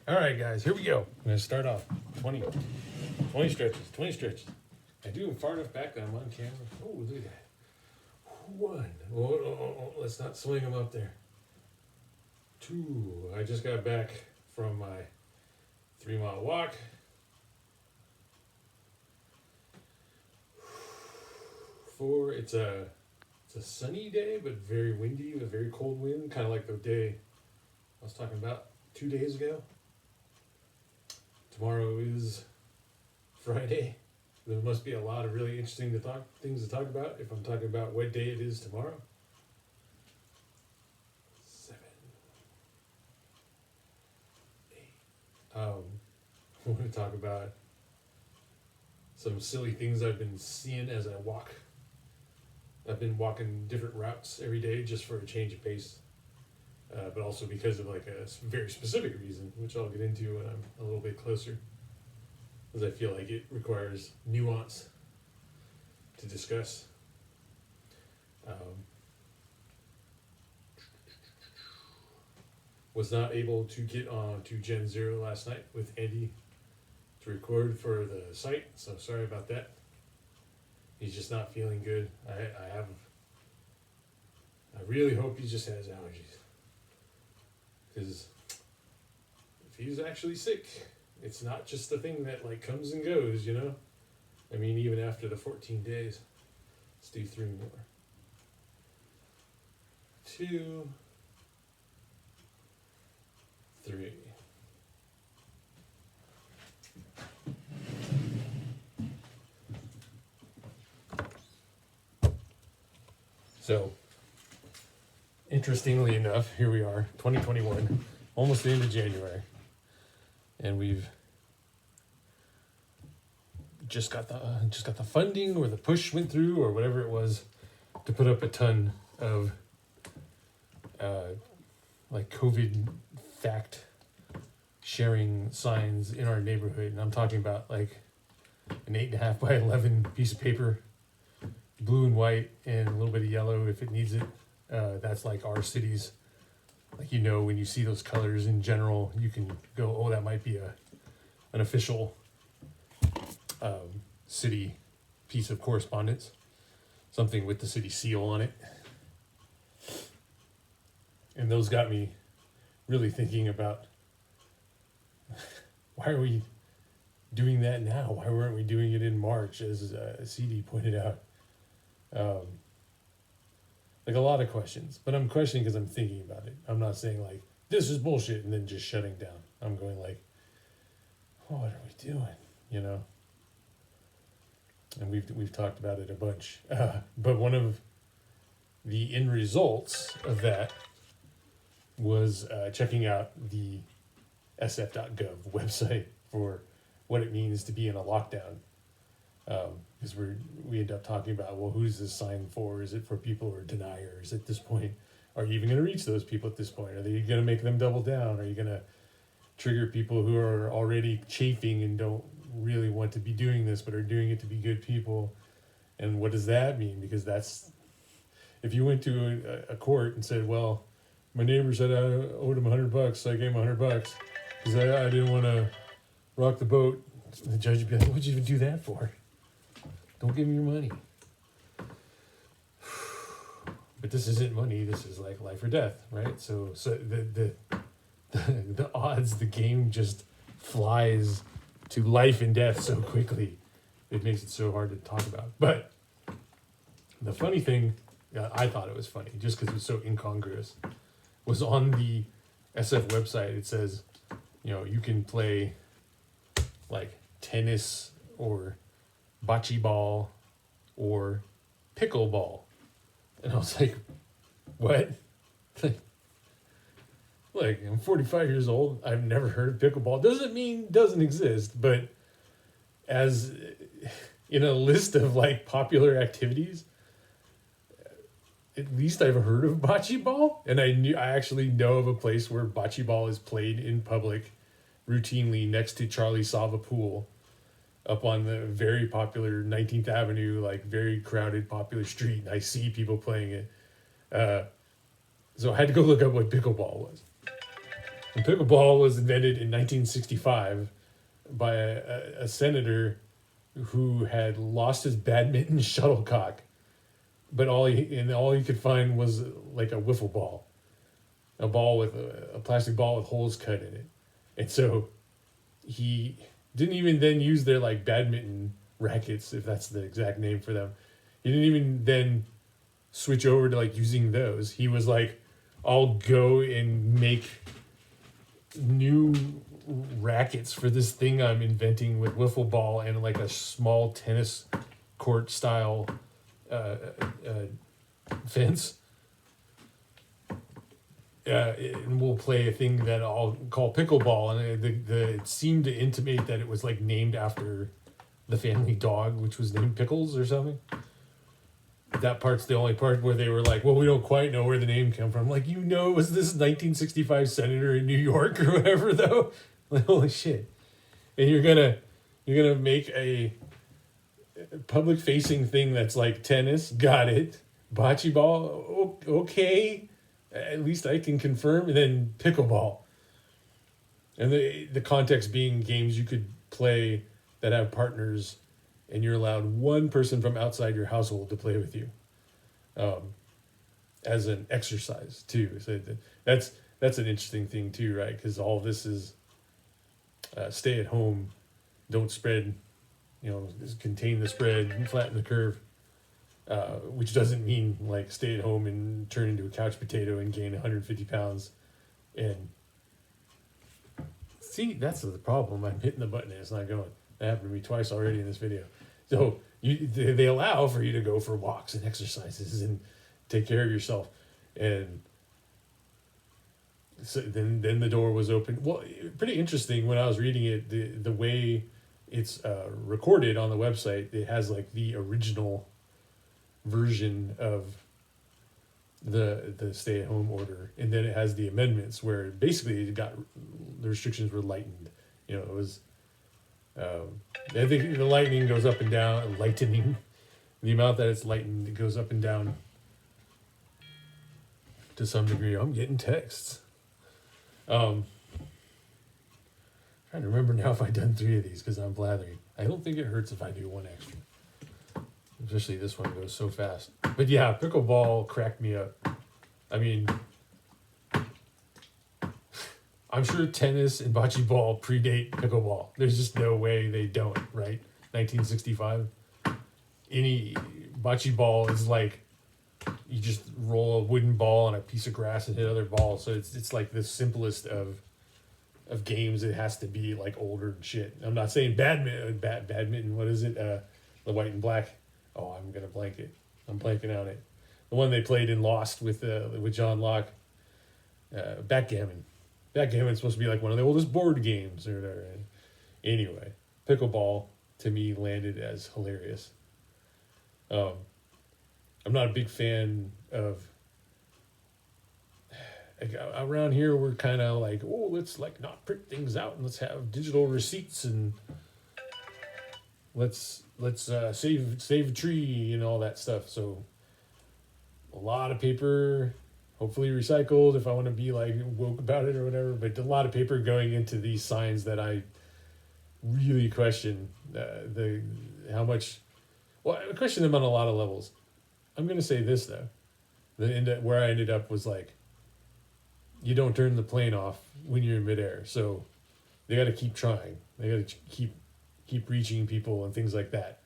All right, guys, here we go. I'm going to start off 20 stretches. I do them far enough back that I'm on camera. Oh, look at that. One. Let's not swing them up there. Two. I just got back from my 3-mile walk. Four. It's a sunny day, but very windy, with a very cold wind, kind of like the day I was talking about 2 days ago. Tomorrow is Friday. There must be a lot of really interesting things to talk about if I'm talking about what day it is tomorrow. 7, 8. I want to talk about some silly things I've been seeing as I walk. I've been walking different routes every day just for a change of pace, but also because of like a very specific reason, which I'll get into when I'm a little bit closer, because I feel like it requires nuance to discuss. Was not able to get on to Gen Zero last night with Andy to record for the site, so sorry about that. He's just not feeling good. I really hope he just has allergies, because if he's actually sick, it's not just the thing that like comes and goes, you know? I mean, even after the 14 days. Let's do 3 more. 2, 3. So, interestingly enough, here we are, 2021, almost the end of January, and we've just got the funding, or the push went through, or whatever it was, to put up a ton of like COVID fact sharing signs in our neighborhood. And I'm talking about like an 8.5 by 11 piece of paper, blue and white, and a little bit of yellow if it needs it. That's like our cities. Like, you know, when you see those colors in general, you can go, oh, that might be an official city piece of correspondence, something with the city seal on it. And those got me really thinking about, why are we doing that now? Why weren't we doing it in March, as CD pointed out? Like a lot of questions, but I'm questioning because I'm thinking about it. I'm not saying like, this is bullshit, and then just shutting down. I'm going like, oh, what are we doing? You know? And we've talked about it a bunch. But one of the end results of that was checking out the sf.gov website for what it means to be in a lockdown. Because we end up talking about, well, who's this sign for? Is it for people who are deniers at this point? Are you even going to reach those people at this point? Are they going to make them double down? Are you going to trigger people who are already chafing and don't really want to be doing this, but are doing it to be good people? And what does that mean? Because that's, if you went to a court and said, well, my neighbor said I owed him $100, so I gave him $100 because I didn't want to rock the boat, the judge would be like, what'd you even do that for? Don't give me your money. But this isn't money. This is like life or death, right? So the odds, the game just flies to life and death so quickly. It makes it so hard to talk about. But the funny thing, I thought it was funny just because it was so incongruous, was on the SF website. It says, you know, you can play like tennis or bocce ball or pickleball. And I was like, what? Like, I'm 45 years old. I've never heard of pickleball. Doesn't mean it doesn't exist, but as in a list of like popular activities, at least I've heard of bocce ball. And I actually know of a place where bocce ball is played in public routinely next to Charlie Sava Pool, up on the very popular 19th Avenue, like very crowded, popular street. And I see people playing it. So I had to go look up what pickleball was. And pickleball was invented in 1965 by a senator who had lost his badminton shuttlecock, but all he could find was like a wiffle ball, a ball with a plastic ball with holes cut in it, and so he didn't even then use their like badminton rackets, if that's the exact name for them. He didn't even then switch over to like using those. He was like, I'll go and make new rackets for this thing I'm inventing with wiffle ball and like a small tennis court style fence. And we'll play a thing that I'll call pickleball, and it seemed to intimate that it was like named after the family dog, which was named Pickles or something. That part's the only part where they were like, well, we don't quite know where the name came from. Like, it was this 1965 senator in New York or whatever, though. Like, holy shit. And you're gonna make a public facing thing that's like tennis, got it. Bocce ball, okay. At least I can confirm. And then pickleball. And the context being games you could play that have partners, and you're allowed one person from outside your household to play with you, as an exercise too. So that's an interesting thing too, right? Because all this is stay at home, don't spread, contain the spread, flatten the curve, which doesn't mean like stay at home and turn into a couch potato and gain 150 pounds. And see, that's the problem. I'm hitting the button and it's not going. That happened to me twice already in this video. So they allow for you to go for walks and exercises and take care of yourself. And so then the door was open. Well, pretty interesting when I was reading it, the way it's recorded on the website. It has like the original version of the stay-at-home order, and then it has the amendments where basically the restrictions were lightened. It was I think the lightning goes up and down. Lightening, the amount that it's lightened, it goes up and down to some degree. I'm getting texts. Trying to remember now if I've done 3 of these because I'm blathering. I don't think it hurts if I do 1 extra. Especially this one goes so fast. But yeah, pickleball cracked me up. I mean, I'm sure tennis and bocce ball predate pickleball. There's just no way they don't, right? 1965. Any bocce ball is like you just roll a wooden ball on a piece of grass and hit other balls. So it's like the simplest of games. It has to be like older and shit. I'm not saying badminton. What is it? The white and black. Oh, I'm gonna blank it. I'm blanking on it. The one they played in Lost with John Locke. Backgammon. Backgammon's supposed to be like one of the oldest board games or whatever. Anyway, pickleball to me landed as hilarious. I'm not a big fan of. Around here, we're kind of like, oh, let's like not print things out and let's have digital receipts and let's save a tree and all that stuff. So a lot of paper, hopefully recycled if I want to be like woke about it or whatever, but a lot of paper going into these signs that I really question how much. Well, I question them on a lot of levels. I'm going to say this though. Where I ended up was like, you don't turn the plane off when you're in midair. So they got to keep trying. They got to keep reaching people and things like that.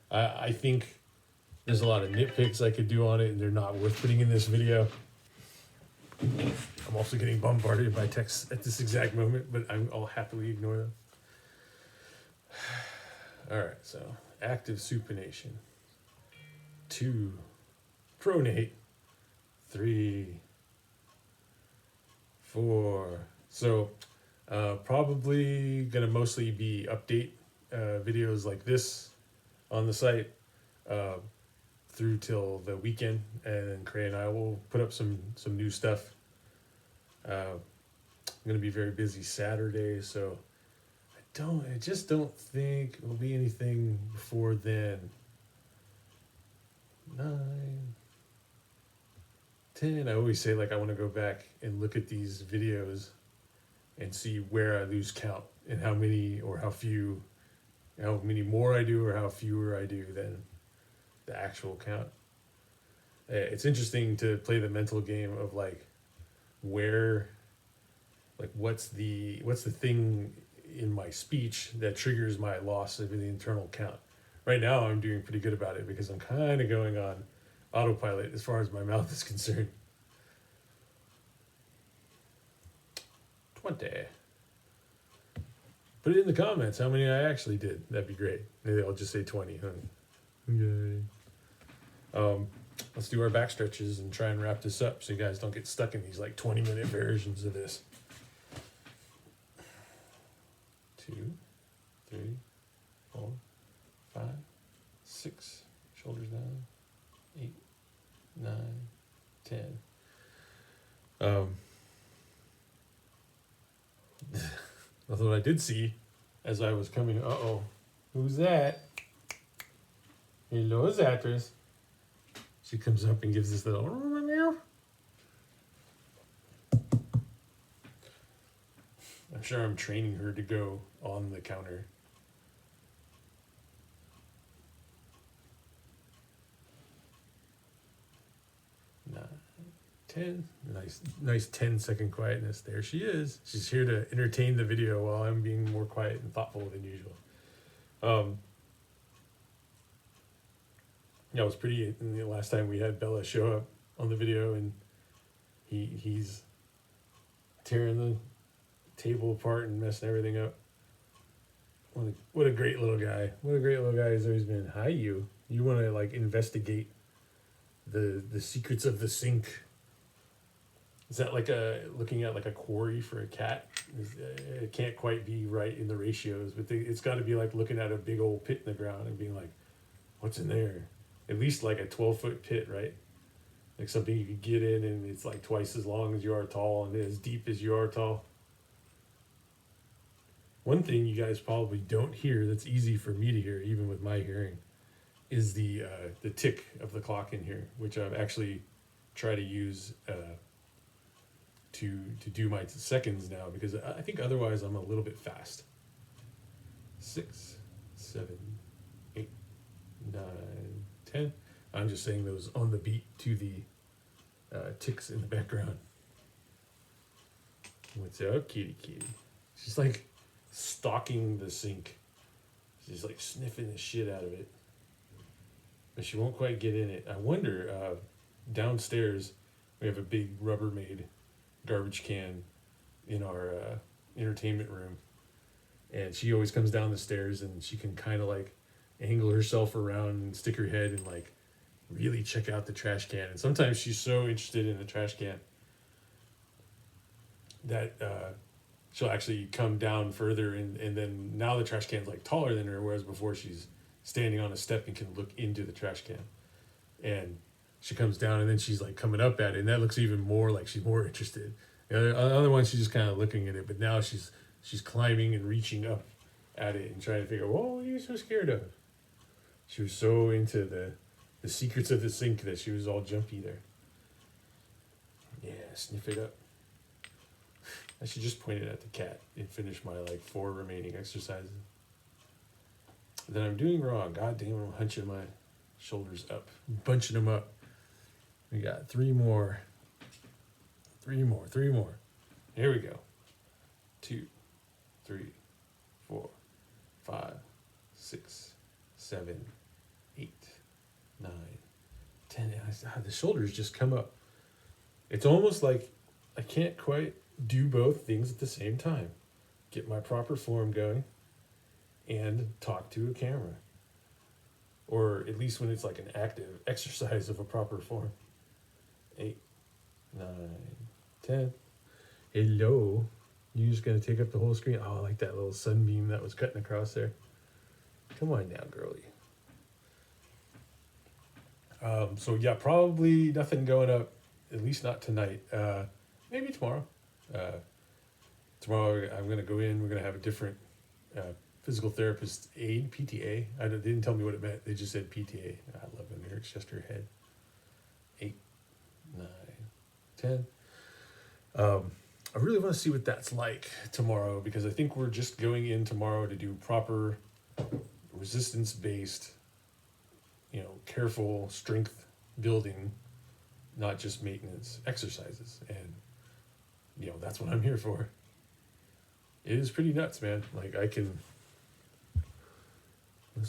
I think there's a lot of nitpicks I could do on it, and they're not worth putting in this video. I'm also getting bombarded by texts at this exact moment, but I'll happily ignore them. All right, so active supination. 2, pronate. 3, 4. So probably gonna mostly be update videos like this on the site through till the weekend, and then Cray and I will put up some new stuff. I'm gonna be very busy Saturday, so I just don't think it'll be anything before then. 9, 10. I always say like I want to go back and look at these videos and see where I lose count and how many or how few, how many more I do or how fewer I do than the actual count. It's interesting to play the mental game of like where, like what's the thing in my speech that triggers my loss of the internal count. Right now I'm doing pretty good about it because I'm kind of going on autopilot as far as my mouth is concerned. 20. Put it in the comments how many I actually did. That'd be great. Maybe I'll just say 20. Huh? Yay. Let's do our back stretches and try and wrap this up so you guys don't get stuck in these like 20-minute versions of this. 2, 3, 4, 5, 6. Shoulders down. 8, 9, 10. That's what I did see as I was coming. Uh-oh. Who's that? Hello, actress. She comes up and gives this little meow. I'm sure I'm training her to go on the counter. 9, 10. Nice 10-second quietness. There she is. She's here to entertain the video while I'm being more quiet and thoughtful than usual. Yeah, it was pretty. The last time we had Bella show up on the video, and he's tearing the table apart and messing everything up. What a great little guy. What a great little guy he's always been. Hi, you. You want to like investigate the secrets of the sink? Is that like looking at like a quarry for a cat? It can't quite be right in the ratios, but it's got to be like looking at a big old pit in the ground and being like, what's in there? At least like a 12-foot pit, right? Like something you could get in and it's like twice as long as you are tall and as deep as you are tall. One thing you guys probably don't hear that's easy for me to hear, even with my hearing, is the tick of the clock in here, which I've actually tried to use to do my seconds now, because I think otherwise I'm a little bit fast. 6, 7, 8, 9, 10. I'm just saying those on the beat to the ticks in the background. What's up, kitty? She's like stalking the sink. She's like sniffing the shit out of it. But she won't quite get in it. I wonder, downstairs we have a big Rubbermaid garbage can in our entertainment room. And she always comes down the stairs and she can kind of like angle herself around and stick her head and like really check out the trash can. And sometimes she's so interested in the trash can that she'll actually come down further and then now the trash can's like taller than her, whereas before she's standing on a step and can look into the trash can. And she comes down and then she's like coming up at it, and that looks even more like she's more interested. The other one, she's just kind of looking at it, but now she's climbing and reaching up at it and trying to figure, what are you so scared of? She was so into the secrets of the sink that she was all jumpy there. Yeah, sniff it up. I should just point it at the cat and finish my like 4 remaining exercises. Then I'm doing wrong. God damn it, I'm hunching my shoulders up, bunching them up. We got 3 more. 3 more. Here we go. 2, 3, 4, 5, 6, 7, 8, 9, 10. The shoulders just come up. It's almost like I can't quite do both things at the same time. Get my proper form going and talk to a camera. Or at least when it's like an active exercise of a proper form. 8, 9, 10. Hello. You just gonna take up the whole screen? Oh, I like that little sunbeam that was cutting across there. Come on now, girlie. So yeah, probably nothing going up, at least not tonight. Maybe tomorrow. Tomorrow I'm gonna go in. We're gonna have a different physical therapist aid, PTA. They didn't tell me what it meant. They just said PTA. I love when Eric's just her head. 8, 9, 10. I really want to see what that's like tomorrow, because I think we're just going in tomorrow to do proper resistance-based, careful strength building, not just maintenance exercises. And, that's what I'm here for. It is pretty nuts, man. Like, this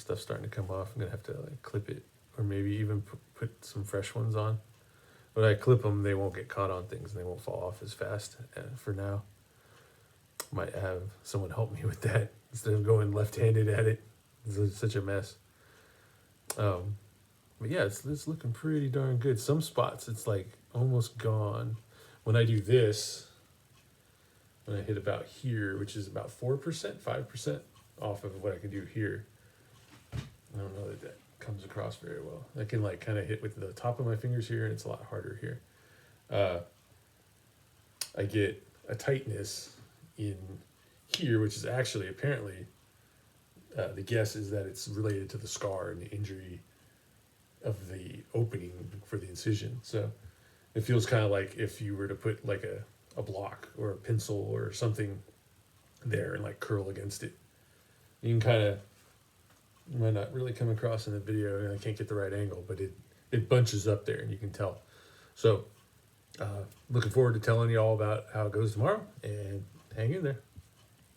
stuff's starting to come off. I'm going to have to, clip it, or maybe even put some fresh ones on. When I clip them, they won't get caught on things and they won't fall off as fast for now. Might have someone help me with that instead of going left-handed at it. It's such a mess. But yeah, it's looking pretty darn good. Some spots, it's like almost gone. When I do this, when I hit about here, which is about 4%, 5% off of what I can do here, I don't know that comes across very well. I can kind of hit with the top of my fingers here, and it's a lot harder here. I get a tightness in here, which is actually apparently, the guess is that it's related to the scar and the injury of the opening for the incision. So it feels kind of like if you were to put like a block or a pencil or something there and curl against it. You can kind of, might not really come across in the video, and I can't get the right angle, but it bunches up there and you can tell. So looking forward to telling you all about how it goes tomorrow, and hang in there.